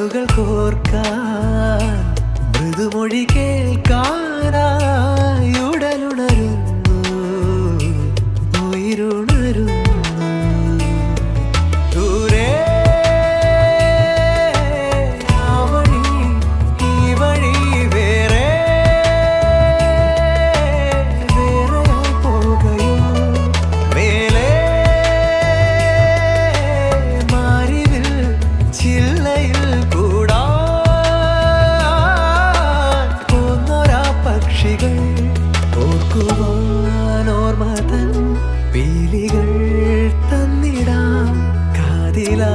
കണ്ണുകൾ കോർക്കാൻ മൃദുമൊഴി കേൾക്കാനായി ഉടലുണരുന്നു ഉയരുണരുന്നു ദൂരെ ആ വഴി ഈ വഴി വേറെ വേറെയായി പോകയോ മേലെ മാരിവിൽ ചില്ലയിൽ കൂടാൻ പോന്നൊരാ പക്ഷികൾ ഓർക്കുവാൻ ഓർമ്മ തൻ പീലികൾ തന്നിടാം കാതിലാ